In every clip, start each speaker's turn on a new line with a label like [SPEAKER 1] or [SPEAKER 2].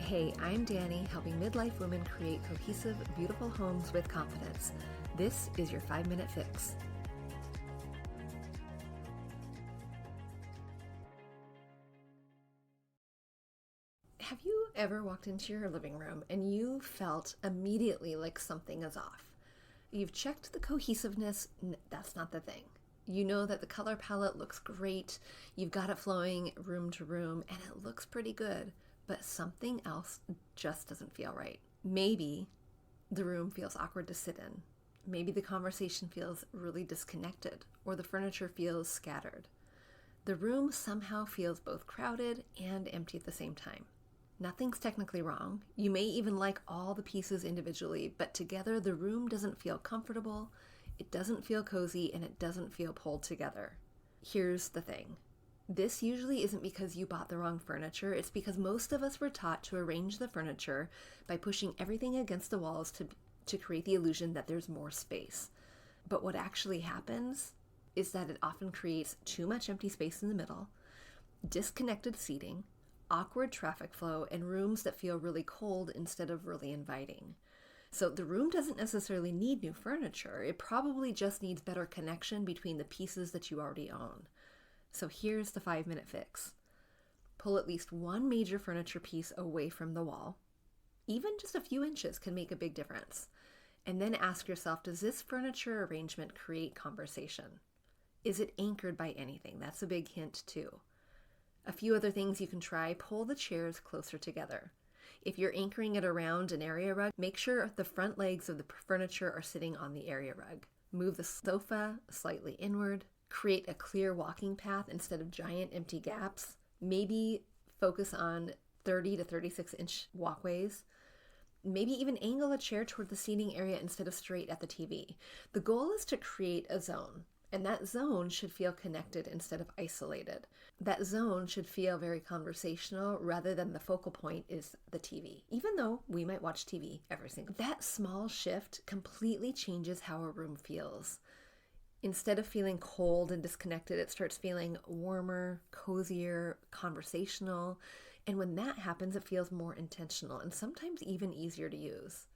[SPEAKER 1] Hey, I'm Danny, helping midlife women create cohesive, beautiful homes with confidence. This is your 5-minute fix. Have you ever walked into your living room and you felt immediately like something is off? You've checked the cohesiveness, that's not the thing. You know that the color palette looks great, you've got it flowing room to room, and it looks pretty good, but something else just doesn't feel right. Maybe the room feels awkward to sit in. Maybe the conversation feels really disconnected, or the furniture feels scattered. The room somehow feels both crowded and empty at the same time. Nothing's technically wrong. You may even like all the pieces individually, but together the room doesn't feel comfortable, it doesn't feel cozy, and it doesn't feel pulled together. Here's the thing. This usually isn't because you bought the wrong furniture. It's because most of us were taught to arrange the furniture by pushing everything against the walls to create the illusion that there's more space. But what actually happens is that it often creates too much empty space in the middle, disconnected seating, awkward traffic flow, and rooms that feel really cold instead of really inviting. So the room doesn't necessarily need new furniture. It probably just needs better connection between the pieces that you already own. So here's the 5-minute fix. Pull at least one major furniture piece away from the wall. Even just a few inches can make a big difference. And then ask yourself, does this furniture arrangement create conversation? Is it anchored by anything? That's a big hint too. A few other things you can try: pull the chairs closer together. If you're anchoring it around an area rug, make sure the front legs of the furniture are sitting on the area rug. Move the sofa slightly inward. Create a clear walking path instead of giant empty gaps. Maybe focus on 30 to 36 inch walkways. Maybe even angle a chair toward the seating area instead of straight at the TV. The goal is to create a zone, and that zone should feel connected instead of isolated. That zone should feel very conversational rather than the focal point is the TV, even though we might watch TV every single day. That small shift completely changes how a room feels. Instead of feeling cold and disconnected, it starts feeling warmer, cozier, conversational. And when that happens, it feels more intentional and sometimes even easier to use.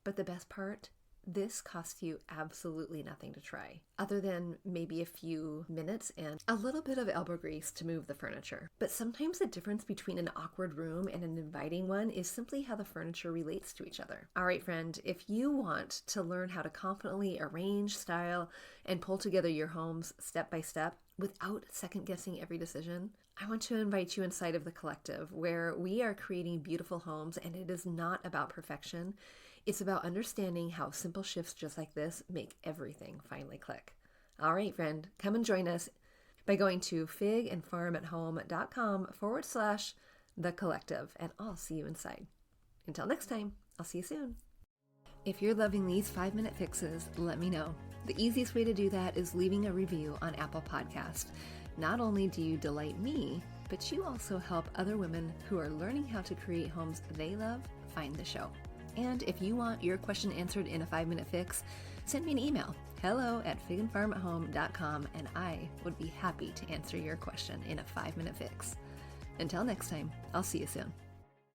[SPEAKER 1] But the best part? This costs you absolutely nothing to try, other than maybe a few minutes and a little bit of elbow grease to move the furniture. But sometimes the difference between an awkward room and an inviting one is simply how the furniture relates to each other. All right, friend, if you want to learn how to confidently arrange, style, and pull together your homes step by step without second-guessing every decision, I want to invite you inside of the collective, where we are creating beautiful homes, and it is not about perfection. It's about understanding how simple shifts just like this make everything finally click. All right, friend, come and join us by going to figandfarmathome.com/the collective, and I'll see you inside. Until next time, I'll see you soon. If you're loving these 5-minute fixes, let me know. The easiest way to do that is leaving a review on Apple Podcast. Not only do you delight me, but you also help other women who are learning how to create homes they love find the show. And if you want your question answered in a 5-minute fix, send me an email, hello@figandfarmathome.com, and I would be happy to answer your question in a 5-minute fix. Until next time, I'll see you soon.